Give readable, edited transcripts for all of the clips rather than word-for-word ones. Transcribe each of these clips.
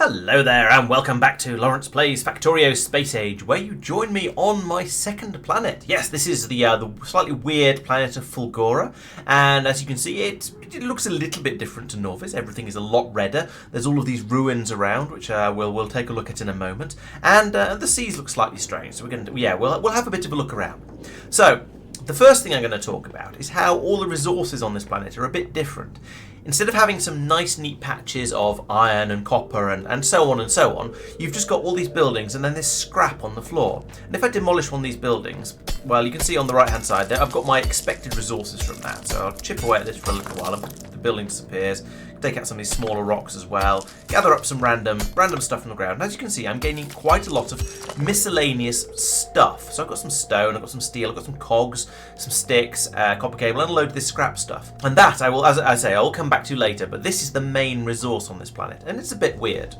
Hello there and welcome back to Laurence Plays Factorio Space Age, where you join me on my second planet. Yes, this is the slightly weird planet of Fulgora, and as you can see it looks a little bit different to Norvis. Everything is a lot redder. There's all of these ruins around, which we'll take a look at in a moment, and the seas look slightly strange. So we'll have a bit of a look around. So the first thing I'm going to talk about is how all the resources on this planet are a bit different. Instead of having some nice neat patches of iron and copper and so on, you've just got all these buildings and then this scrap on the floor. And if I demolish one of these buildings, well, you can see on the right hand side there I've got my expected resources from that. So I'll chip away at this for a little while and the building disappears. Take out some of these smaller rocks as well, gather up some random stuff from the ground. And as you can see, I'm gaining quite a lot of miscellaneous stuff. So I've got some stone, I've got some steel, I've got some cogs, some sticks, copper cable, and a load of this scrap stuff. And that I will, as I say, I'll come back to later, but this is the main resource on this planet, and it's a bit weird.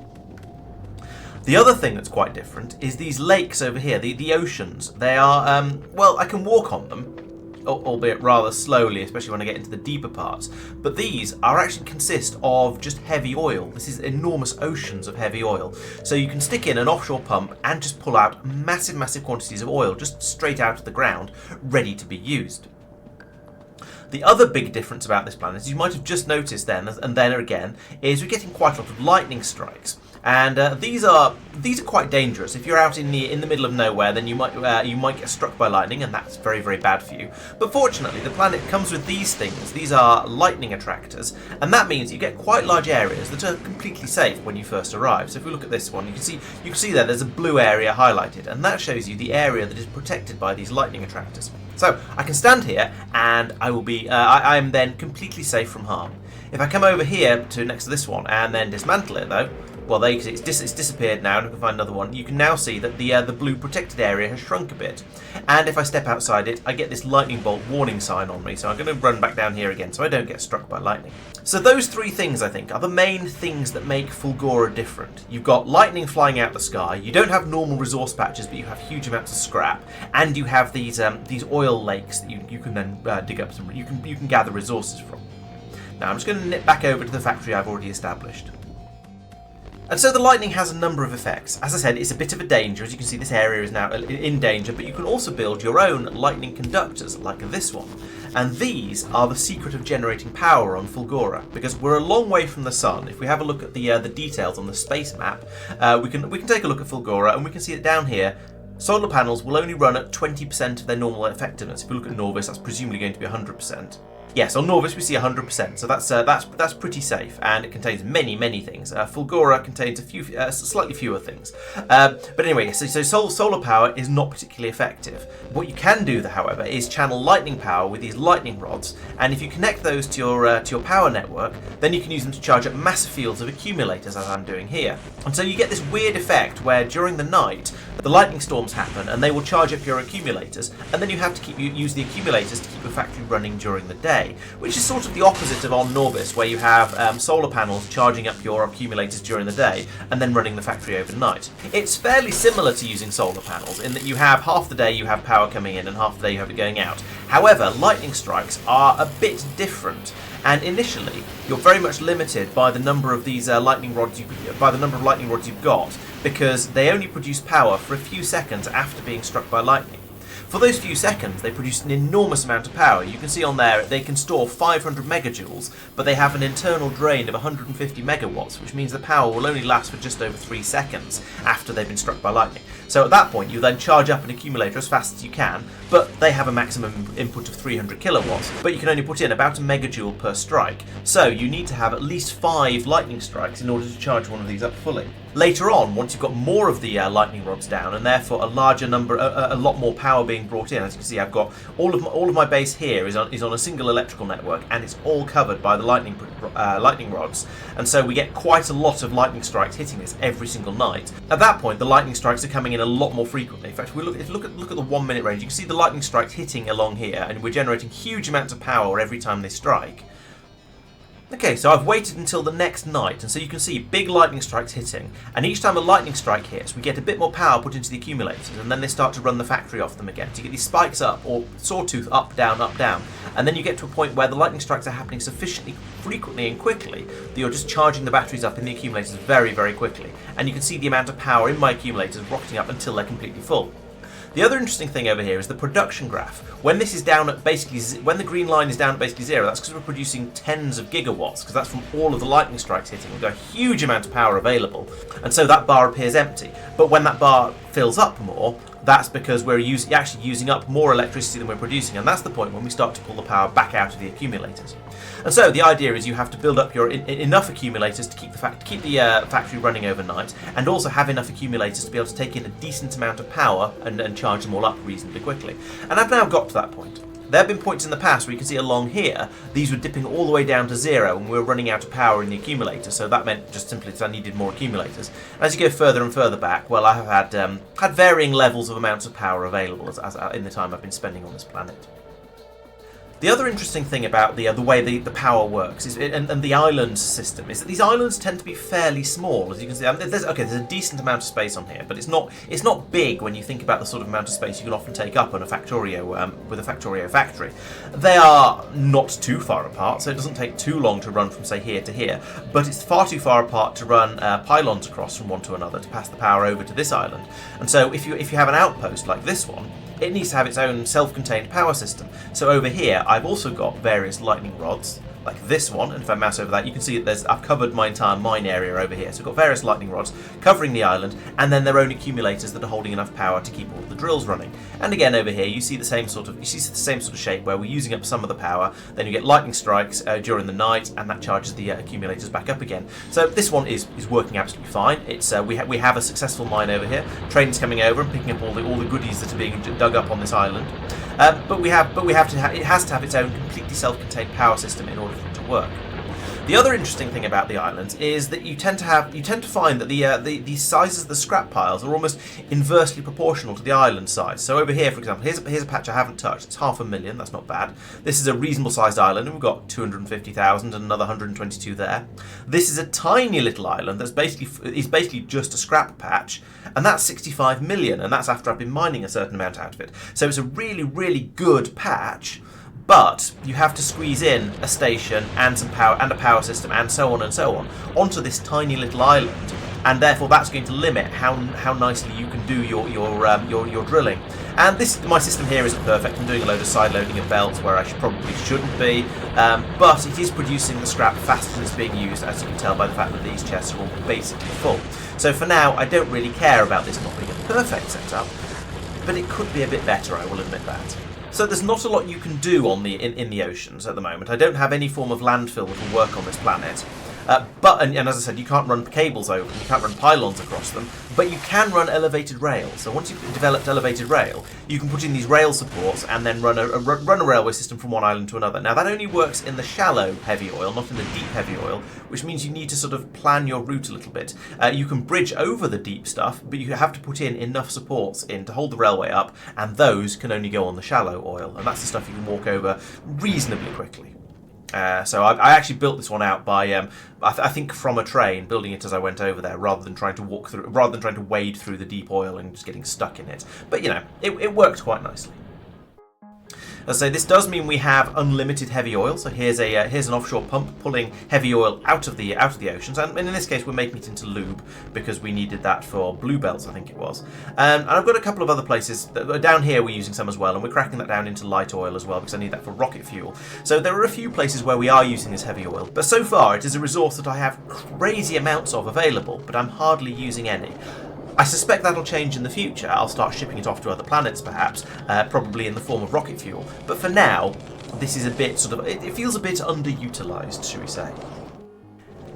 The other thing that's quite different is these lakes over here, the oceans. They are, well, I can walk on them, albeit rather slowly, especially when I get into the deeper parts. But these actually consist of just heavy oil. This is enormous oceans of heavy oil. So you can stick in an offshore pump and just pull out massive quantities of oil just straight out of the ground, ready to be used. The other big difference about this planet, as you might have just noticed then and then again, is we're getting quite a lot of lightning strikes. And these are quite dangerous. If you're out in the middle of nowhere, then you might get struck by lightning, and that's very bad for you. But fortunately, the planet comes with these things. These are lightning attractors, and that means you get quite large areas that are completely safe when you first arrive. So if we look at this one, you can see there's a blue area highlighted, and that shows you the area that is protected by these lightning attractors. So I can stand here, and I will be I am then completely safe from harm. If I come over here to next to this one and then dismantle it, though. Well, it's disappeared now, and I can find another one. You can now see that the blue protected area has shrunk a bit. And if I step outside it, I get this lightning bolt warning sign on me. So I'm going to run back down here again so I don't get struck by lightning. So those three things, I think, are the main things that make Fulgora different. You've got lightning flying out the sky. You don't have normal resource patches, but you have huge amounts of scrap. And you have these oil lakes that you can then dig up some. You can gather resources from. Now I'm just going to nip back over to the factory I've already established. And so the lightning has a number of effects. As I said, it's a bit of a danger. As you can see, this area is now in danger, but you can also build your own lightning conductors, like this one. And these are the secret of generating power on Fulgora, because we're a long way from the sun. If we have a look at the details on the space map, we can take a look at Fulgora, and we can see that down here, solar panels will only run at 20% of their normal effectiveness. If we look at Norvis, that's presumably going to be 100%. Yes, on Norvis we see 100%, so that's pretty safe, and it contains many things. Fulgora contains a few, slightly fewer things. But anyway, so solar power is not particularly effective. What you can do, however, is channel lightning power with these lightning rods, and if you connect those to your power network, then you can use them to charge up massive fields of accumulators, as I'm doing here. And so you get this weird effect where during the night the lightning storms happen, and they will charge up your accumulators, and then you have to use the accumulators to keep your factory running during the day. Which is sort of the opposite of on Norvis, where you have solar panels charging up your accumulators during the day and then running the factory overnight. It's fairly similar to using solar panels in that you have half the day you have power coming in and half the day you have it going out. However, lightning strikes are a bit different, and initially you're very much limited by the number of these lightning rods you've got, because they only produce power for a few seconds after being struck by lightning. For those few seconds, they produce an enormous amount of power. You can see on there they can store 500 megajoules, but they have an internal drain of 150 megawatts, which means the power will only last for just over 3 seconds after they've been struck by lightning. So at that point, you then charge up an accumulator as fast as you can, but they have a maximum input of 300 kilowatts, but you can only put in about a megajoule per strike. So you need to have at least 5 lightning strikes in order to charge one of these up fully. Later on, once you've got more of the lightning rods down, and therefore a lot more power being brought in, as you can see, I've got all of my base here is on a single electrical network, and it's all covered by the lightning rods, and so we get quite a lot of lightning strikes hitting this every single night. At that point, the lightning strikes are coming in a lot more frequently. In fact, if we look at the 1 minute range, you can see the lightning strikes hitting along here, and we're generating huge amounts of power every time they strike. Okay, so I've waited until the next night, and so you can see big lightning strikes hitting, and each time a lightning strike hits, we get a bit more power put into the accumulators, and then they start to run the factory off them again. So you get these spikes up, or sawtooth up, down, and then you get to a point where the lightning strikes are happening sufficiently frequently and quickly that you're just charging the batteries up in the accumulators very, very quickly. And you can see the amount of power in my accumulators rocketing up until they're completely full. The other interesting thing over here is the production graph. When this is down at basically, when the green line is down at basically zero, that's because we're producing tens of gigawatts, because that's from all of the lightning strikes hitting. We've got a huge amount of power available, and so that bar appears empty. But when that bar fills up more, that's because we're actually using up more electricity than we're producing, and that's the point when we start to pull the power back out of the accumulators. And so the idea is you have to build up your enough accumulators to keep the factory running overnight, and also have enough accumulators to be able to take in a decent amount of power and charge them all up reasonably quickly. And I've now got to that point. There have been points in the past where you can see along here, these were dipping all the way down to zero and we were running out of power in the accumulator, so that meant just simply that I needed more accumulators. And as you go further and further back, well, I have had varying levels of amounts of power available as in the time I've been spending on this planet. The other interesting thing about the way the power works is, and the island system, is that these islands tend to be fairly small. As you can see, there's a decent amount of space on here, but it's not big when you think about the sort of amount of space you can often take up on a Factorio with a Factorio factory. They are not too far apart, so it doesn't take too long to run from say here to here, but it's far too far apart to run pylons across from one to another to pass the power over to this island. And so if you have an outpost like this one, it needs to have its own self-contained power system. So over here, I've also got various lightning rods, like this one, and if I mouse over that, you can see that I've covered my entire mine area over here. So I've got various lightning rods covering the island, and then their own accumulators that are holding enough power to keep all the drills running. And again over here, you see the same sort of shape where we're using up some of the power. Then you get lightning strikes during the night, and that charges the accumulators back up again. So this one is working absolutely fine. It's we have a successful mine over here. Trains coming over and picking up all the goodies that are being dug up on this island. But it has to have its own completely self-contained power system in order for it to work. The other interesting thing about the islands is that you tend to find that the sizes of the scrap piles are almost inversely proportional to the island size. So over here, for example, here's a patch I haven't touched. It's 500,000. That's not bad. This is a reasonable sized island, and we've got 250,000 and another 122 there. This is a tiny little island that's basically just a scrap patch, and that's 65 million, and that's after I've been mining a certain amount out of it. So it's a really, really good patch. But you have to squeeze in a station and some power and a power system and so on onto this tiny little island, and therefore that's going to limit how nicely you can do your drilling. And my system here isn't perfect. I'm doing a load of side loading of belts where I probably shouldn't be, but it is producing the scrap faster than it's being used, as you can tell by the fact that these chests are all basically full. So for now, I don't really care about this not being a perfect setup, but it could be a bit better, I will admit that. So there's not a lot you can do in the oceans at the moment. I don't have any form of landfill that will work on this planet. And as I said, you can't run cables over them, you can't run pylons across them, but you can run elevated rail. So once you've developed elevated rail, you can put in these rail supports and then run a railway system from one island to another. Now that only works in the shallow heavy oil, not in the deep heavy oil, which means you need to sort of plan your route a little bit. You can bridge over the deep stuff, but you have to put in enough supports in to hold the railway up, and those can only go on the shallow oil, and that's the stuff you can walk over reasonably quickly. So I actually built this one out by, I think from a train, building it as I went over there, rather than trying to wade through the deep oil and just getting stuck in it. But you know, it worked quite nicely. As I say, this does mean we have unlimited heavy oil. So here's an offshore pump pulling heavy oil out of the oceans, and in this case we're making it into lube because we needed that for bluebells, I think it was. And I've got a couple of other places down here we're using some as well, and we're cracking that down into light oil as well because I need that for rocket fuel. So there are a few places where we are using this heavy oil, but so far it is a resource that I have crazy amounts of available, but I'm hardly using any. I suspect that'll change in the future. I'll start shipping it off to other planets, perhaps, probably in the form of rocket fuel. But for now, this is a bit it feels a bit underutilised, shall we say.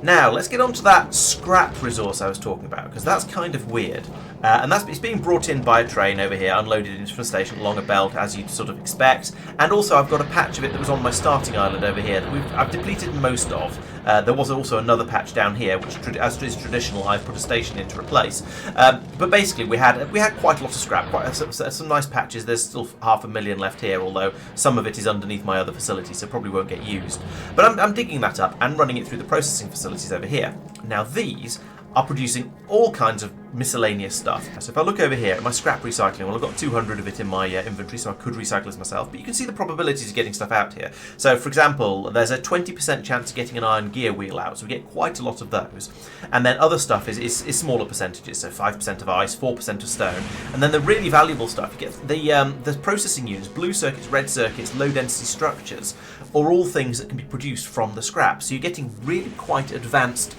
Now, let's get on to that scrap resource I was talking about, because that's kind of weird. And it's being brought in by a train over here, unloaded into the station along a belt, as you'd sort of expect. And also I've got a patch of it that was on my starting island over here that I've depleted most of. There was also another patch down here, which, as is traditional, I've put a station in to replace. But basically, we had quite a lot of scrap, some nice patches. There's still 500,000 left here, although some of it is underneath my other facilities, so probably won't get used. But I'm digging that up and running it through the processing facilities over here. Now these are producing all kinds of miscellaneous stuff. So if I look over here at my scrap recycling, well, I've got 200 of it in my inventory, so I could recycle this myself, but you can see the probabilities of getting stuff out here. So for example, there's a 20% chance of getting an iron gear wheel out, so we get quite a lot of those. And then other stuff is smaller percentages, so 5% of ice, 4% of stone. And then the really valuable stuff, you get the processing units, blue circuits, red circuits, low density structures, are all things that can be produced from the scrap. So you're getting really quite advanced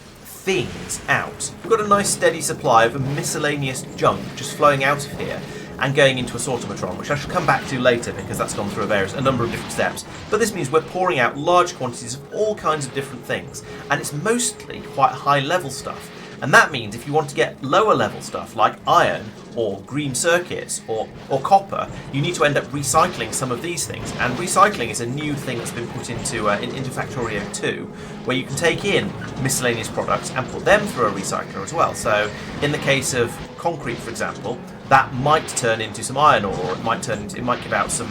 things out. We've got a nice steady supply of miscellaneous junk just flowing out of here and going into a sortomatron, which I shall come back to later because that's gone through a number of different steps. But this means we're pouring out large quantities of all kinds of different things, and it's mostly quite high level stuff. And that means if you want to get lower level stuff like iron or green circuits or copper, you need to end up recycling some of these things. And recycling is a new thing that's been put into Factorio 2, where you can take in miscellaneous products and put them through a recycler as well. So in the case of concrete, for example, that might turn into some iron ore, or it might give out some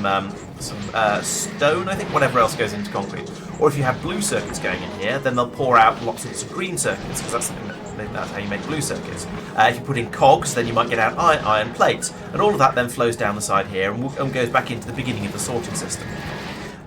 stone, I think, whatever else goes into concrete. Or if you have blue circuits going in here, then they'll pour out lots of green circuits, because that's how you make blue circuits. If you put in cogs, then you might get out iron plates, and all of that then flows down the side here and goes back into the beginning of the sorting system.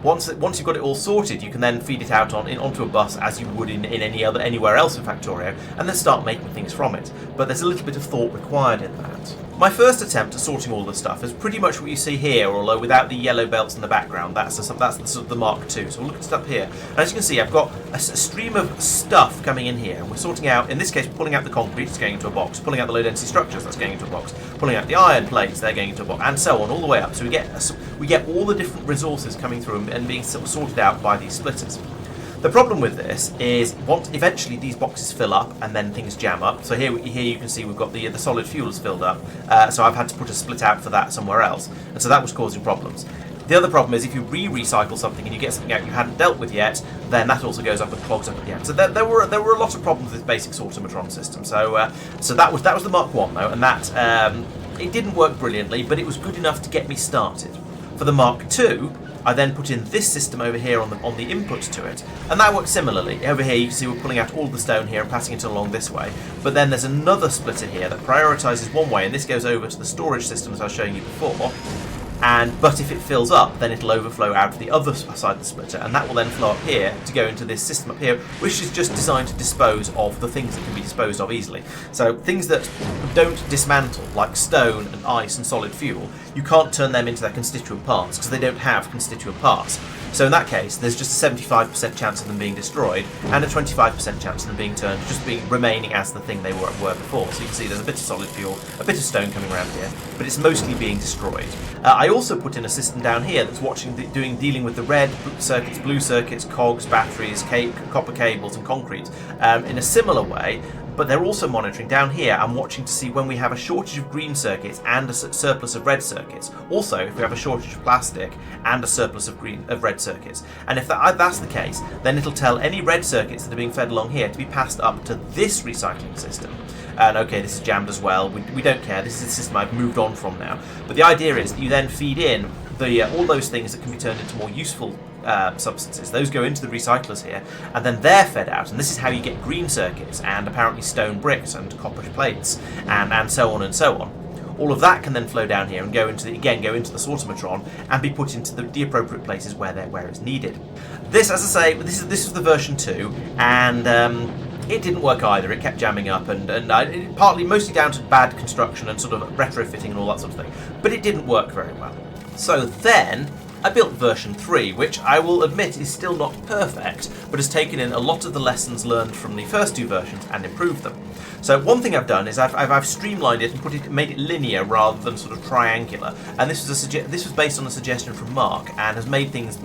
Once you've got it all sorted, you can then feed it out onto a bus as you would in anywhere else in Factorio, and then start making things from it. But there's a little bit of thought required in that. My first attempt at sorting all this stuff is pretty much what you see here, although without the yellow belts in the background. That's the sort of the Mark II. So we'll look at it up here. And as you can see, I've got a stream of stuff coming in here, and we're sorting out, in this case, pulling out the concrete, it's going into a box, pulling out the low density structures, that's going into a box, pulling out the iron plates, they're going into a box, and so on, all the way up. So we get all the different resources coming through and being sort of sorted out by these splitters. The problem with this is once eventually these boxes fill up and then things jam up. So here you can see we've got the solid fuels filled up. So I've had to put a split out for that somewhere else, and so that was causing problems. The other problem is if you re-recycle something and you get something out you hadn't dealt with yet, then that also goes up and clogs up at the end. So there were a lot of problems with this basic sortomatron system. So that was the Mark I though, and that it didn't work brilliantly, but it was good enough to get me started. For the Mark II, I then put in this system over here on the input to it, and that works similarly. Over here you can see we're pulling out all the stone here and passing it along this way, but then there's another splitter here that prioritises one way, and this goes over to the storage system as I was showing you before. But if it fills up, then it'll overflow out to the other side of the splitter, and that will then flow up here to go into this system up here, which is just designed to dispose of the things that can be disposed of easily. So things that don't dismantle, like stone and ice and solid fuel, you can't turn them into their constituent parts because they don't have constituent parts. So in that case, there's just a 75% chance of them being destroyed and a 25% chance of them being turned, remaining as the thing they were before. So you can see there's a bit of solid fuel, a bit of stone coming around here, but it's mostly being destroyed. I also put in a system down here that's dealing with the red circuits, blue circuits, cogs, batteries, copper cables, and concrete in a similar way. But they're also monitoring down here and watching to see when we have a shortage of green circuits and a surplus of red circuits. Also, if we have a shortage of plastic and a surplus of red circuits. And if that's the case, then it'll tell any red circuits that are being fed along here to be passed up to this recycling system. And okay, this is jammed as well. We don't care. This is a system I've moved on from now. But the idea is that you then feed in all those things that can be turned into more useful substances. Those go into the recyclers here, and then they're fed out. And this is how you get green circuits and apparently stone bricks and copper plates and so on and so on. All of that can then flow down here and go into the sortomatron and be put into the appropriate places where it's needed. This, as I say, this was the version 2, and it didn't work either. It kept jamming up, and mostly down to bad construction and sort of retrofitting and all that sort of thing. But it didn't work very well. So then I built version 3, which I will admit is still not perfect, but has taken in a lot of the lessons learned from the first 2 versions and improved them. So one thing I've done is I've streamlined it and made it linear rather than sort of triangular. And this was based on a suggestion from Mark, and has made things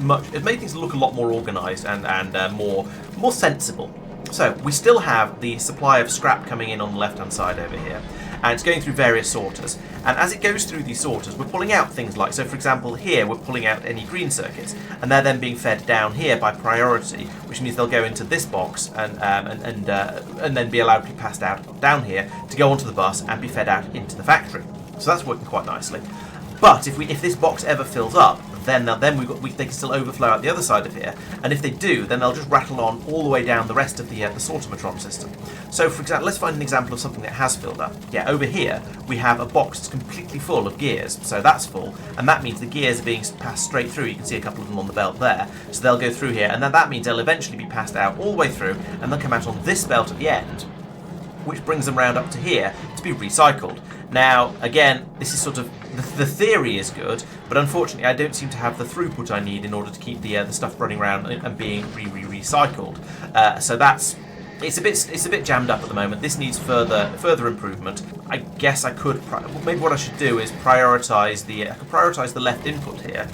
look a lot more organised and more sensible. So we still have the supply of scrap coming in on the left-hand side over here. and it's going through various sorters. And as it goes through these sorters, we're pulling out things like, so for example here we're pulling out any green circuits, and they're then being fed down here by priority, which means they'll go into this box and then be allowed to be passed out down here to go onto the bus and be fed out into the factory. So that's working quite nicely. But if this box ever fills up, then they can still overflow out the other side of here, and if they do, then they'll just rattle on all the way down the rest of the sortometron system. So for example, let's find an example of something that has filled up. Yeah, over here we have a box that's completely full of gears, so that's full, and that means the gears are being passed straight through. You can see a couple of them on the belt there, so they'll go through here, and then that means they'll eventually be passed out all the way through, and they'll come out on this belt at the end, which brings them round up to here to be recycled. Now, again, this is sort of, the theory is good, but unfortunately I don't seem to have the throughput I need in order to keep the stuff running around and being recycled. So it's a bit jammed up at the moment. This needs further improvement. I guess I could, maybe what I should do is prioritise the left input here,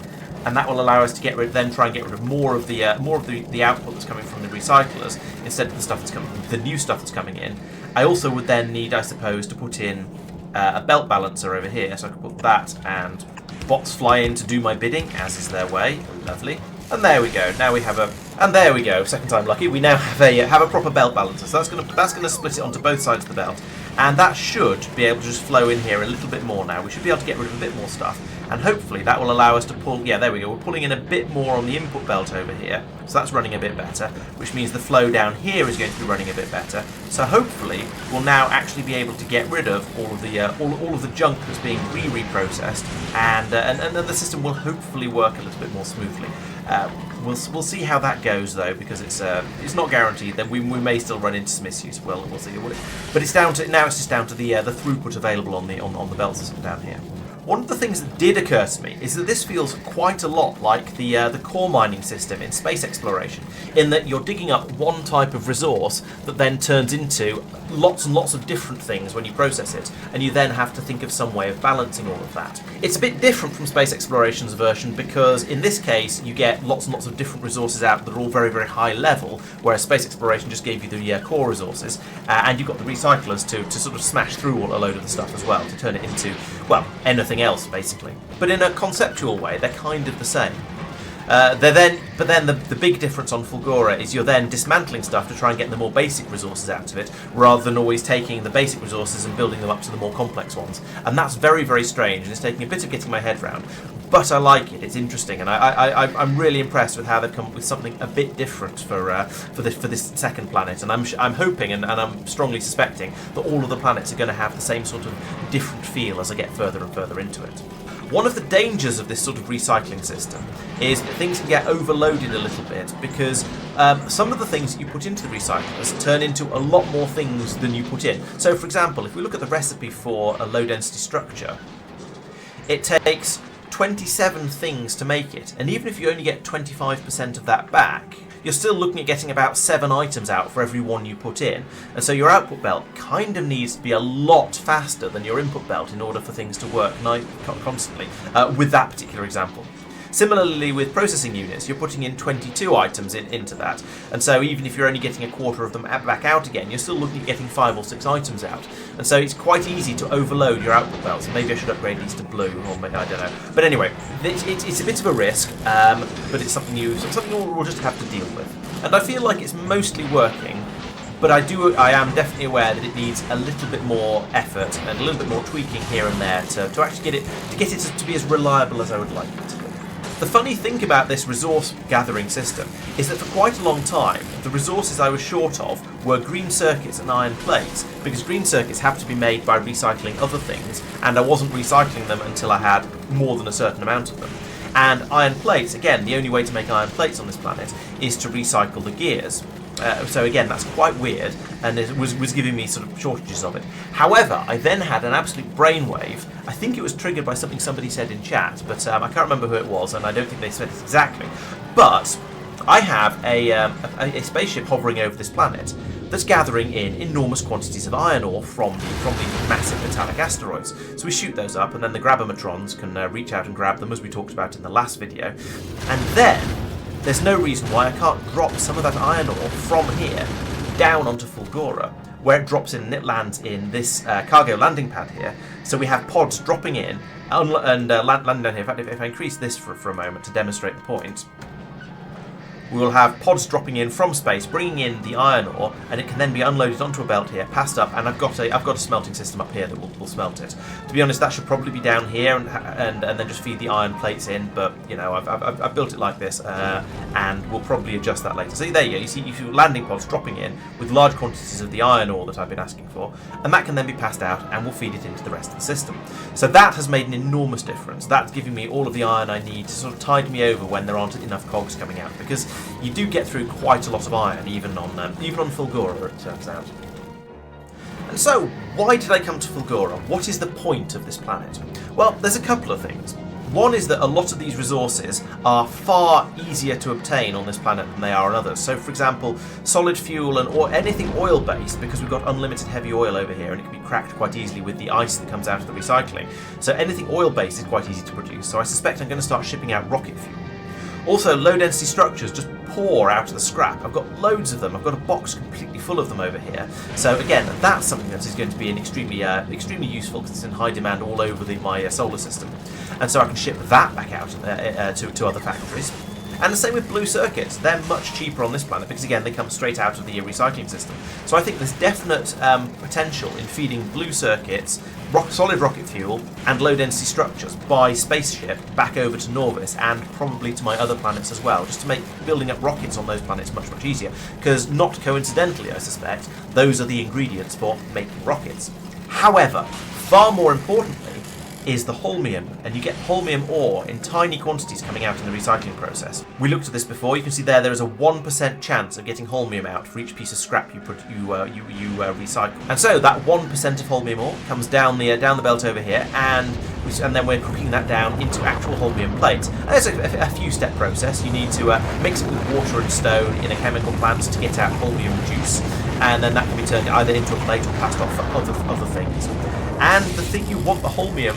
and that will allow us to try and get rid of more of the output that's coming from the recyclers instead of the new stuff that's coming in. I also would then need, I suppose, to put in a belt balancer over here, so I could put that, and bots fly in to do my bidding, as is their way. Lovely. And there we go. Now we have and there we go. Second time lucky. We now have a proper belt balancer. So that's gonna split it onto both sides of the belt, and that should be able to just flow in here a little bit more now. We should be able to get rid of a bit more stuff, and hopefully that will allow us to pull. Yeah, there we go. We're pulling in a bit more on the input belt over here, so that's running a bit better, which means the flow down here is going to be running a bit better. So hopefully we'll now actually be able to get rid of all of the junk that's being reprocessed, and then the system will hopefully work a little bit more smoothly. We'll see how that goes though, because it's not guaranteed. Then we may still run into some issues. Well, we'll see. But it's just down to the throughput available on the belt system down here. One of the things that did occur to me is that this feels quite a lot like the core mining system in space exploration, in that you're digging up one type of resource that then turns into lots and lots of different things when you process it, and you then have to think of some way of balancing all of that. It's a bit different from Space Exploration's version, because in this case you get lots and lots of different resources out that are all very, very high level, whereas Space Exploration just gave you the core resources, and you've got the recyclers to sort of smash through a load of the stuff as well, to turn it into, well, anything else basically. But in a conceptual way they're kind of the same. But then the big difference on Fulgora is you're then dismantling stuff to try and get the more basic resources out of it, rather than always taking the basic resources and building them up to the more complex ones. And that's very, very strange, and it's taking a bit of getting my head round. But I like it. It's interesting, and I'm really impressed with how they've come up with something a bit different for this second planet. And I'm hoping and I'm strongly suspecting that all of the planets are going to have the same sort of different feel as I get further and further into it. One of the dangers of this sort of recycling system is that things can get overloaded a little bit, because some of the things that you put into the recyclers turn into a lot more things than you put in. So for example, if we look at the recipe for a low density structure, it takes 27 things to make it, and even if you only get 25% of that back, you're still looking at getting about 7 items out for every one you put in. And so your output belt kind of needs to be a lot faster than your input belt in order for things to work constantly, with that particular example. Similarly with processing units, you're putting in 22 items into that, and so even if you're only getting a quarter of them back out again, you're still looking at getting 5 or 6 items out. And so it's quite easy to overload your output belts. Maybe I should upgrade these to blue, or maybe, I don't know. But anyway, it's a bit of a risk, but it's something we'll just have to deal with. And I feel like it's mostly working, but I am definitely aware that it needs a little bit more effort and a little bit more tweaking here and there to actually get it to be as reliable as I would like it to be. The funny thing about this resource gathering system is that for quite a long time, the resources I was short of were green circuits and iron plates, because green circuits have to be made by recycling other things, and I wasn't recycling them until I had more than a certain amount of them. And iron plates, again, the only way to make iron plates on this planet is to recycle the gears. So again, that's quite weird, and it was giving me sort of shortages of it. However, I then had an absolute brainwave. I think it was triggered by something somebody said in chat, but I can't remember who it was, and I don't think they said it exactly. But I have a spaceship hovering over this planet that's gathering in enormous quantities of iron ore from the massive metallic asteroids. So we shoot those up, and then the grabometrons can reach out and grab them, as we talked about in the last video. And then there's no reason why I can't drop some of that iron ore from here down onto Fulgora, where it drops in and it lands in this cargo landing pad here. So we have pods dropping in and landing down here. In fact, if I increase this for a moment to demonstrate the point, we will have pods dropping in from space, bringing in the iron ore, and it can then be unloaded onto a belt here, passed up, and I've got a smelting system up here that will smelt it. To be honest, that should probably be down here and then just feed the iron plates in, but you know, I've built it like this, and we'll probably adjust that later. So there you go. You see landing pods dropping in with large quantities of the iron ore that I've been asking for, and that can then be passed out, and we'll feed it into the rest of the system. So that has made an enormous difference. That's giving me all of the iron I need to sort of tide me over when there aren't enough cogs coming out, because you do get through quite a lot of iron, even on Fulgora, it turns out. And so, why did I come to Fulgora? What is the point of this planet? Well, there's a couple of things. One is that a lot of these resources are far easier to obtain on this planet than they are on others. So, for example, solid fuel or anything oil-based, because we've got unlimited heavy oil over here, and it can be cracked quite easily with the ice that comes out of the recycling. So anything oil-based is quite easy to produce. So I suspect I'm going to start shipping out rocket fuel. Also, low-density structures just pour out of the scrap. I've got loads of them. I've got a box completely full of them over here. So again, that's something that is going to be an extremely useful, because it's in high demand all over my solar system. And so I can ship that back out to other factories. And the same with blue circuits. They're much cheaper on this planet because, again, they come straight out of the recycling system. So I think there's definite potential in feeding blue circuits, solid rocket fuel, and low-density structures by spaceship back over to Norvis, and probably to my other planets as well, just to make building up rockets on those planets much, much easier. Because, not coincidentally, I suspect, those are the ingredients for making rockets. However, far more importantly, is the holmium, and you get holmium ore in tiny quantities coming out in the recycling process. We looked at this before. You can see there is a 1% chance of getting holmium out for each piece of scrap you recycle. And so that 1% of holmium ore comes down the belt over here, and then we're cooking that down into actual holmium plates. And it's a few-step process. You need to mix it with water and stone in a chemical plant to get out holmium juice, and then that can be turned either into a plate or passed off for other things. And the thing you want the holmium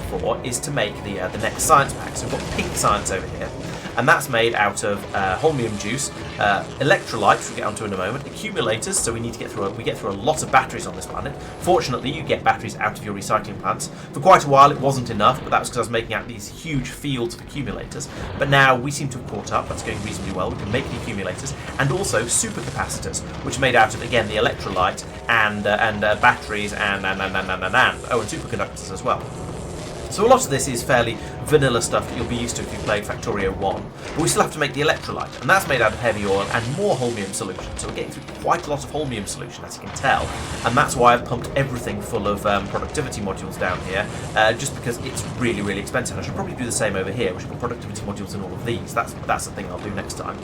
for is to make the next science pack. So we've got pink science over here, and that's made out of holmium juice, electrolytes, which we'll get onto in a moment, accumulators. So we get through a lot of batteries on this planet. Fortunately, you get batteries out of your recycling plants. For quite a while, it wasn't enough, but that was because I was making out these huge fields of accumulators. But now we seem to have caught up. That's going reasonably well. We can make the accumulators, and also supercapacitors, which are made out of, again, the electrolyte and batteries and superconductors as well. So a lot of this is fairly vanilla stuff that you'll be used to if you played Factorio 1, but we still have to make the electrolyte, and that's made out of heavy oil and more holmium solution. So we're getting through quite a lot of holmium solution, as you can tell, and that's why I've pumped everything full of productivity modules down here, just because it's really, really expensive. I should probably do the same over here. We should put productivity modules in all of these. That's the thing I'll do next time.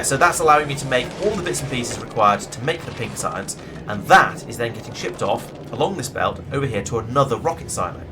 So that's allowing me to make all the bits and pieces required to make the pink science, and that is then getting shipped off along this belt over here to another rocket silo.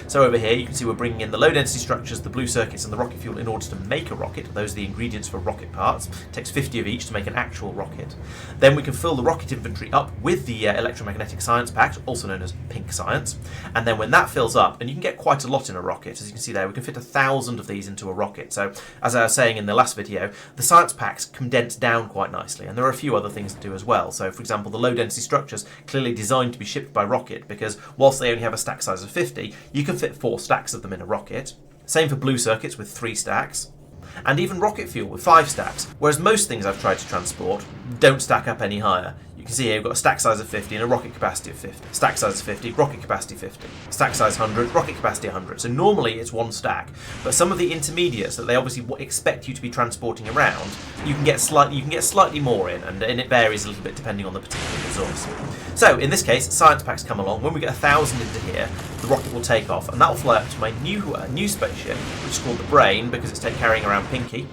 So over here you can see we're bringing in the low density structures, the blue circuits and the rocket fuel in order to make a rocket. Those are the ingredients for rocket parts. It takes 50 of each to make an actual rocket. Then we can fill the rocket inventory up with the electromagnetic science pack, also known as pink science. And then when that fills up, and you can get quite a lot in a rocket, as you can see there, we can fit 1,000 of these into a rocket. So as I was saying in the last video, the science packs condense down quite nicely, and there are a few other things to do as well. So for example, the low density structures clearly designed to be shipped by rocket, because whilst they only have a stack size of 50, you can fit 4 stacks of them in a rocket. Same for blue circuits with 3 stacks. And even rocket fuel with 5 stacks, whereas most things I've tried to transport don't stack up any higher. You can see here we've got a stack size of 50 and a rocket capacity of 50. Stack size of 50, rocket capacity 50. Stack size 100, rocket capacity 100. So normally it's 1 stack, but some of the intermediates that they obviously expect you to be transporting around, you can get slightly more in, and it varies a little bit depending on the particular resource. So in this case, science packs come along. When we get 1,000 into here, the rocket will take off, and that will fly up to my new spaceship, which is called the Brain, because it's carrying around Pinky.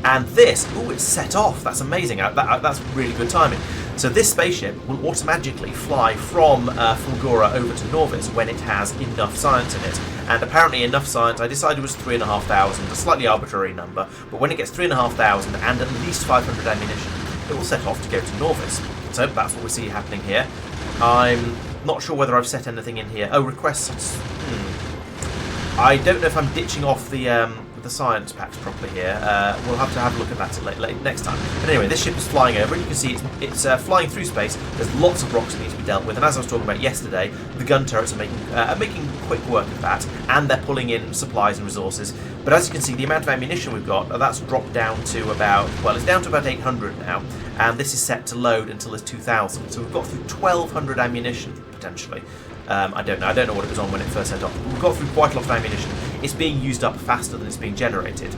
And this, it's set off. That's amazing. That's really good timing. So this spaceship will automatically fly from Fulgora over to Norvis when it has enough science in it. And apparently enough science, I decided was 3,500, a slightly arbitrary number, but when it gets 3,500 and at least 500 ammunition, it will set off to go to Norvis. So that's what we see happening here. I'm not sure whether I've set anything in here. Oh, requests. I don't know if I'm ditching off the the science packs properly here. We'll have to have a look at that late next time. But anyway, this ship is flying over, and you can see it's flying through space. There's lots of rocks that need to be dealt with, and as I was talking about yesterday, the gun turrets are making quick work of that, and they're pulling in supplies and resources. But as you can see, the amount of ammunition we've got, that's dropped down to about, well, it's down to about 800 now, and this is set to load until there's 2,000. So we've got through 1,200 ammunition, potentially. I don't know what it was on when it first set off. We've got through quite a lot of ammunition. It's being used up faster than it's being generated,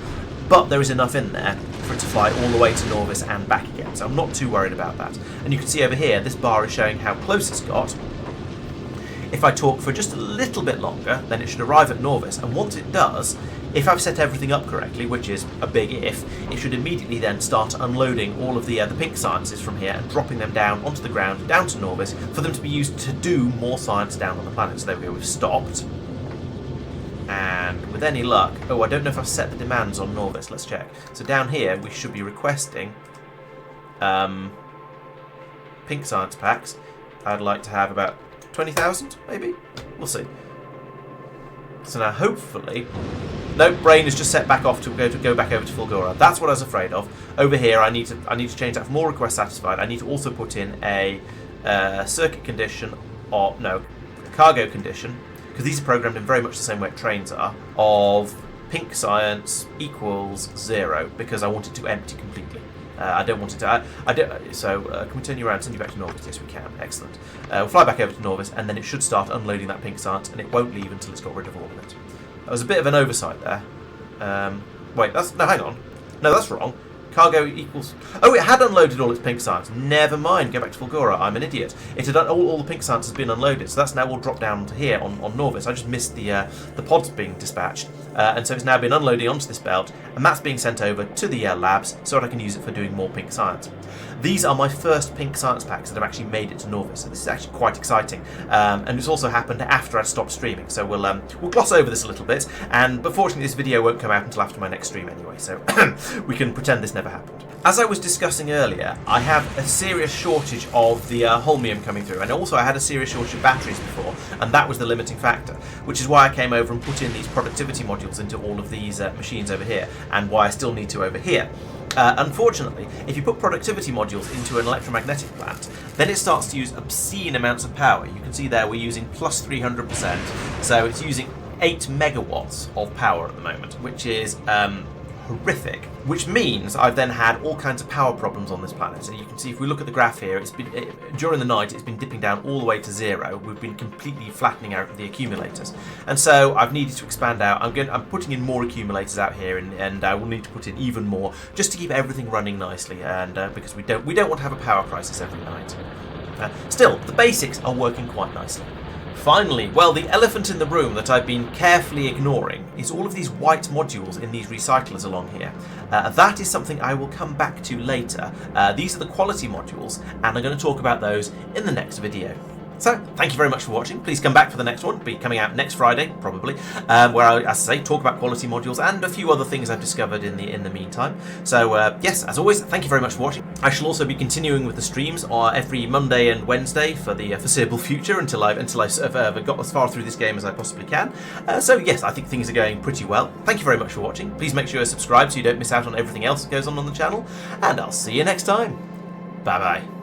but there is enough in there for it to fly all the way to Norvis and back again, so I'm not too worried about that. And you can see over here, this bar is showing how close it's got. If I talk for just a little bit longer, then it should arrive at Norvis, and once it does, if I've set everything up correctly, which is a big if, it should immediately then start unloading all of the pink sciences from here and dropping them down onto the ground, down to Norvis, for them to be used to do more science down on the planet. So there we go, we've stopped. And with any luck, oh, I don't know if I've set the demands on Norvis, let's check. So down here, we should be requesting pink science packs. I'd like to have about 20,000, maybe? We'll see. So now, hopefully... No, brain is just set back off to go back over to Fulgora. That's what I was afraid of. Over here, I need to change that for more requests satisfied. I need to also put in a circuit condition, or no, cargo condition, because these are programmed in very much the same way trains are, of pink science equals 0, because I want it to empty completely. I don't want it to... So, can we turn you around and send you back to Norvis? Yes, we can. Excellent. We'll fly back over to Norvis, and then it should start unloading that pink science, and it won't leave until it's got rid of all of it. That was a bit of an oversight there. Wait, no, hang on. No, that's wrong. Cargo equals... Oh, it had unloaded all its pink science. Never mind. Go back to Fulgora. I'm an idiot. It had all the pink science has been unloaded, so that's now all dropped down to here on Norvis. I just missed the pods being dispatched, and so it's now been unloading onto this belt, and that's being sent over to the labs so that I can use it for doing more pink science. These are my first pink science packs that have actually made it to Norvis, so this is actually quite exciting. And it's also happened after I'd stopped streaming, so we'll gloss over this a little bit. But fortunately, this video won't come out until after my next stream anyway, so we can pretend this never happened. As I was discussing earlier, I have a serious shortage of the holmium coming through, and also I had a serious shortage of batteries before, and that was the limiting factor, which is why I came over and put in these productivity modules into all of these machines over here, and why I still need to over here. Unfortunately, if you put productivity modules into an electromagnetic plant, then it starts to use obscene amounts of power. You can see there we're using plus 300%, so it's using 8 megawatts of power at the moment, which is horrific, which means I've then had all kinds of power problems on this planet. And you can see if we look at the graph here, during the night it's been dipping down all the way to 0. We've been completely flattening out the accumulators, and so I've needed to expand out. I'm putting in more accumulators out here, and I will need to put in even more just to keep everything running nicely, and because we don't want to have a power crisis every night. Still, the basics are working quite nicely. Finally, well, the elephant in the room that I've been carefully ignoring is all of these white modules in these recyclers along here. That is something I will come back to later. These are the quality modules, and I'm going to talk about those in the next video. So, thank you very much for watching. Please come back for the next one. It'll be coming out next Friday, probably, where I, as I say, talk about quality modules and a few other things I've discovered in the meantime. So, yes, as always, thank you very much for watching. I shall also be continuing with the streams every Monday and Wednesday for the foreseeable future until I've got as far through this game as I possibly can. So, yes, I think things are going pretty well. Thank you very much for watching. Please make sure you subscribe so you don't miss out on everything else that goes on the channel, and I'll see you next time. Bye-bye.